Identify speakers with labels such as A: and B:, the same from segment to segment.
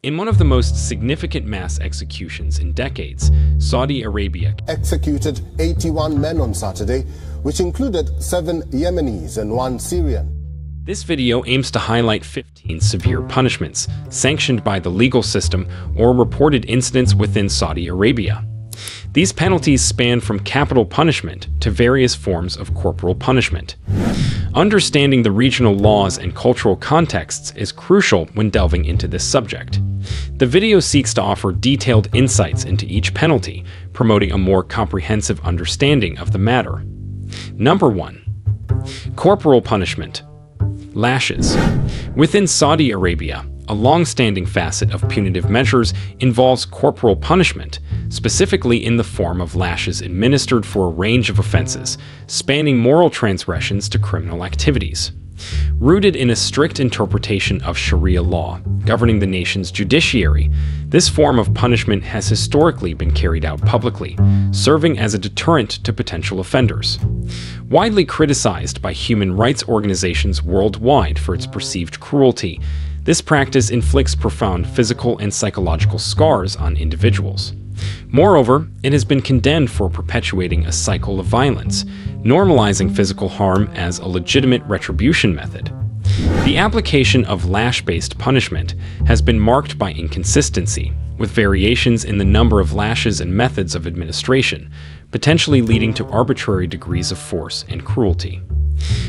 A: In one of the most significant mass executions in decades, Saudi Arabia
B: executed 81 men on Saturday, which included 7 Yemenis and 1 Syrian.
A: This video aims to highlight 15 severe punishments sanctioned by the legal system or reported incidents within Saudi Arabia. These penalties span from capital punishment to various forms of corporal punishment. Understanding the regional laws and cultural contexts is crucial when delving into this subject. The video seeks to offer detailed insights into each penalty, promoting a more comprehensive understanding of the matter. Number 1. Corporal punishment. Lashes. Within Saudi Arabia, a long-standing facet of punitive measures involves corporal punishment, specifically in the form of lashes administered for a range of offenses, spanning moral transgressions to criminal activities. Rooted in a strict interpretation of Sharia law governing the nation's judiciary, this form of punishment has historically been carried out publicly, serving as a deterrent to potential offenders. Widely criticized by human rights organizations worldwide for its perceived cruelty, this practice inflicts profound physical and psychological scars on individuals. Moreover, it has been condemned for perpetuating a cycle of violence, normalizing physical harm as a legitimate retribution method. The application of lash-based punishment has been marked by inconsistency, with variations in the number of lashes and methods of administration, potentially leading to arbitrary degrees of force and cruelty.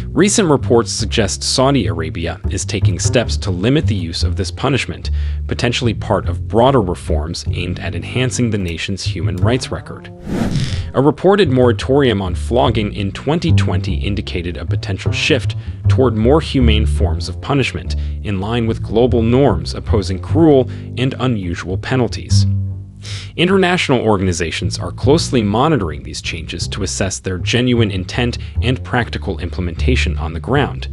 A: Recent reports suggest Saudi Arabia is taking steps to limit the use of this punishment, potentially part of broader reforms aimed at enhancing the nation's human rights record. A reported moratorium on flogging in 2020 indicated a potential shift toward more humane forms of punishment, in line with global norms opposing cruel and unusual penalties. International organizations are closely monitoring these changes to assess their genuine intent and practical implementation on the ground.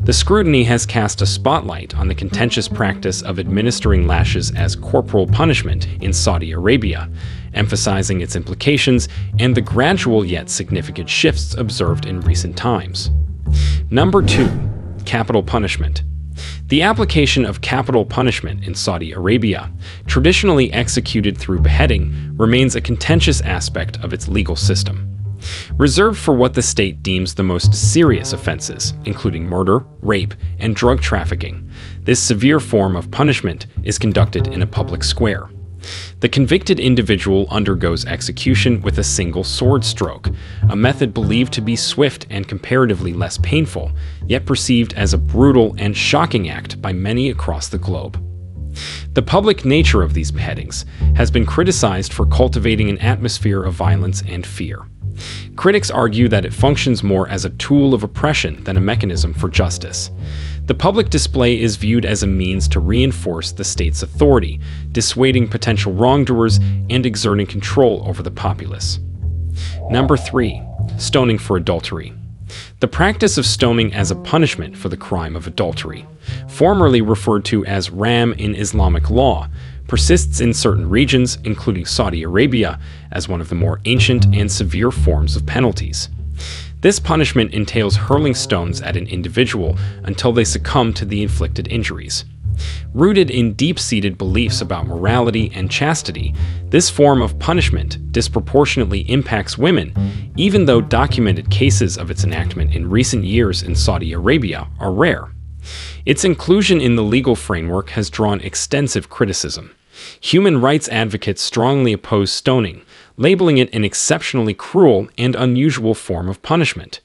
A: The scrutiny has cast a spotlight on the contentious practice of administering lashes as corporal punishment in Saudi Arabia, emphasizing its implications and the gradual yet significant shifts observed in recent times. Number 2. Capital punishment. The application of capital punishment in Saudi Arabia, traditionally executed through beheading, remains a contentious aspect of its legal system. Reserved for what the state deems the most serious offenses, including murder, rape, and drug trafficking, this severe form of punishment is conducted in a public square. The convicted individual undergoes execution with a single sword stroke, a method believed to be swift and comparatively less painful, yet perceived as a brutal and shocking act by many across the globe. The public nature of these beheadings has been criticized for cultivating an atmosphere of violence and fear. Critics argue that it functions more as a tool of oppression than a mechanism for justice. The public display is viewed as a means to reinforce the state's authority, dissuading potential wrongdoers and exerting control over the populace. Number 3. Stoning for adultery. The practice of stoning as a punishment for the crime of adultery, formerly referred to as ram in Islamic law, persists in certain regions, including Saudi Arabia, as one of the more ancient and severe forms of penalties. This punishment entails hurling stones at an individual until they succumb to the inflicted injuries. Rooted in deep-seated beliefs about morality and chastity, this form of punishment disproportionately impacts women, even though documented cases of its enactment in recent years in Saudi Arabia are rare. Its inclusion in the legal framework has drawn extensive criticism. Human rights advocates strongly oppose stoning, labeling it an exceptionally cruel and unusual form of punishment.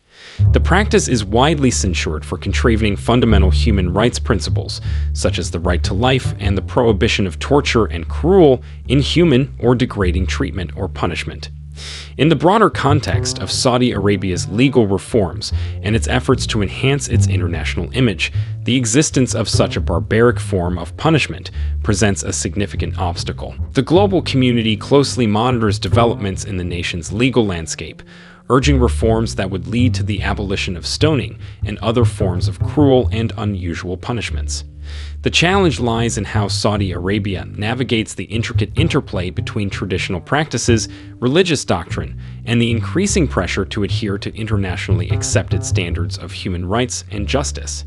A: The practice is widely censured for contravening fundamental human rights principles, such as the right to life and the prohibition of torture and cruel, inhuman, or degrading treatment or punishment. In the broader context of Saudi Arabia's legal reforms and its efforts to enhance its international image, the existence of such a barbaric form of punishment presents a significant obstacle. The global community closely monitors developments in the nation's legal landscape, urging reforms that would lead to the abolition of stoning and other forms of cruel and unusual punishments. The challenge lies in how Saudi Arabia navigates the intricate interplay between traditional practices, religious doctrine, and the increasing pressure to adhere to internationally accepted standards of human rights and justice.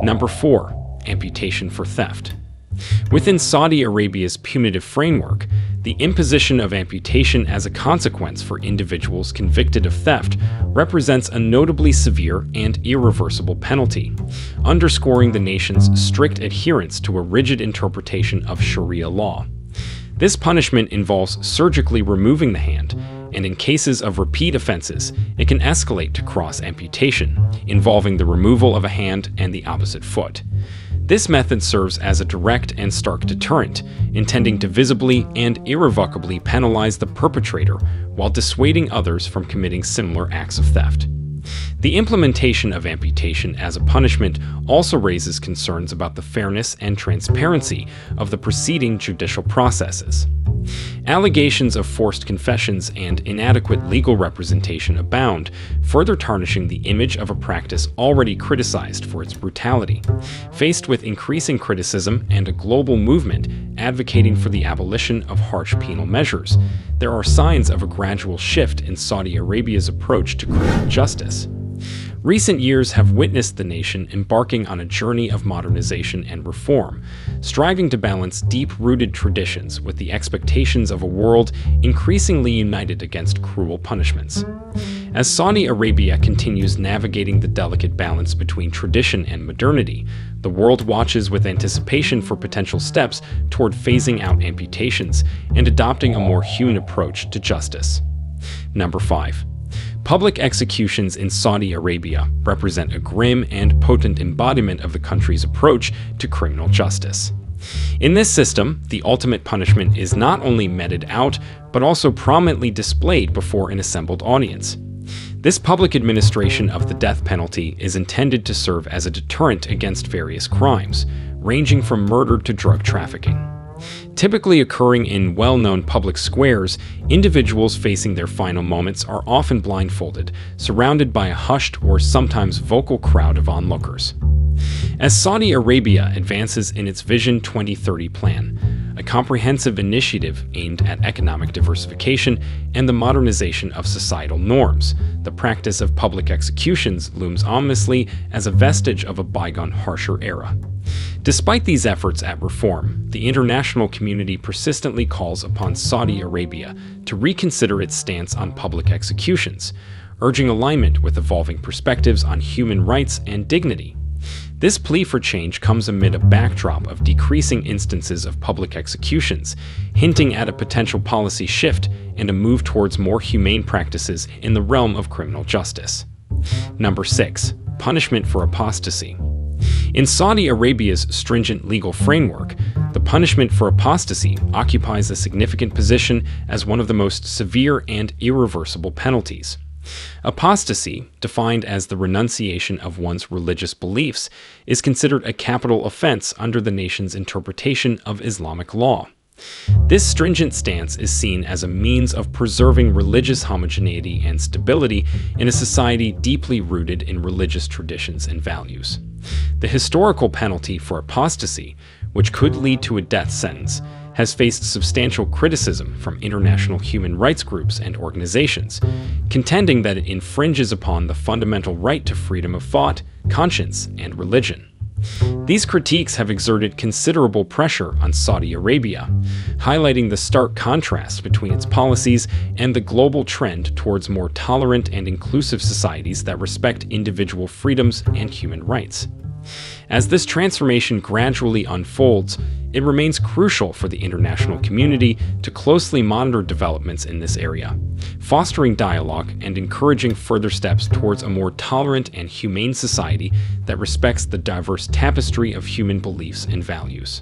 A: Number 4. Amputation for theft. Within Saudi Arabia's punitive framework, the imposition of amputation as a consequence for individuals convicted of theft represents a notably severe and irreversible penalty, underscoring the nation's strict adherence to a rigid interpretation of Sharia law. This punishment involves surgically removing the hand, and in cases of repeat offenses, it can escalate to cross amputation, involving the removal of a hand and the opposite foot. This method serves as a direct and stark deterrent, intending to visibly and irrevocably penalize the perpetrator while dissuading others from committing similar acts of theft. The implementation of amputation as a punishment also raises concerns about the fairness and transparency of the preceding judicial processes. Allegations of forced confessions and inadequate legal representation abound, further tarnishing the image of a practice already criticized for its brutality. Faced with increasing criticism and a global movement advocating for the abolition of harsh penal measures, there are signs of a gradual shift in Saudi Arabia's approach to criminal justice. Recent years have witnessed the nation embarking on a journey of modernization and reform, striving to balance deep-rooted traditions with the expectations of a world increasingly united against cruel punishments. As Saudi Arabia continues navigating the delicate balance between tradition and modernity, the world watches with anticipation for potential steps toward phasing out amputations and adopting a more human approach to justice. Number 5. Public executions in Saudi Arabia represent a grim and potent embodiment of the country's approach to criminal justice. In this system, the ultimate punishment is not only meted out, but also prominently displayed before an assembled audience. This public administration of the death penalty is intended to serve as a deterrent against various crimes, ranging from murder to drug trafficking. Typically occurring in well-known public squares, individuals facing their final moments are often blindfolded, surrounded by a hushed or sometimes vocal crowd of onlookers. As Saudi Arabia advances in its Vision 2030 plan, a comprehensive initiative aimed at economic diversification and the modernization of societal norms, the practice of public executions looms ominously as a vestige of a bygone, harsher era. Despite these efforts at reform, the international community persistently calls upon Saudi Arabia to reconsider its stance on public executions, urging alignment with evolving perspectives on human rights and dignity. This plea for change comes amid a backdrop of decreasing instances of public executions, hinting at a potential policy shift and a move towards more humane practices in the realm of criminal justice. Number 6. Punishment for apostasy. In Saudi Arabia's stringent legal framework, the punishment for apostasy occupies a significant position as one of the most severe and irreversible penalties. Apostasy, defined as the renunciation of one's religious beliefs, is considered a capital offense under the nation's interpretation of Islamic law. This stringent stance is seen as a means of preserving religious homogeneity and stability in a society deeply rooted in religious traditions and values. The historical penalty for apostasy, which could lead to a death sentence, has faced substantial criticism from international human rights groups and organizations, contending that it infringes upon the fundamental right to freedom of thought, conscience, and religion. These critiques have exerted considerable pressure on Saudi Arabia, highlighting the stark contrast between its policies and the global trend towards more tolerant and inclusive societies that respect individual freedoms and human rights. As this transformation gradually unfolds, it remains crucial for the international community to closely monitor developments in this area, fostering dialogue and encouraging further steps towards a more tolerant and humane society that respects the diverse tapestry of human beliefs and values.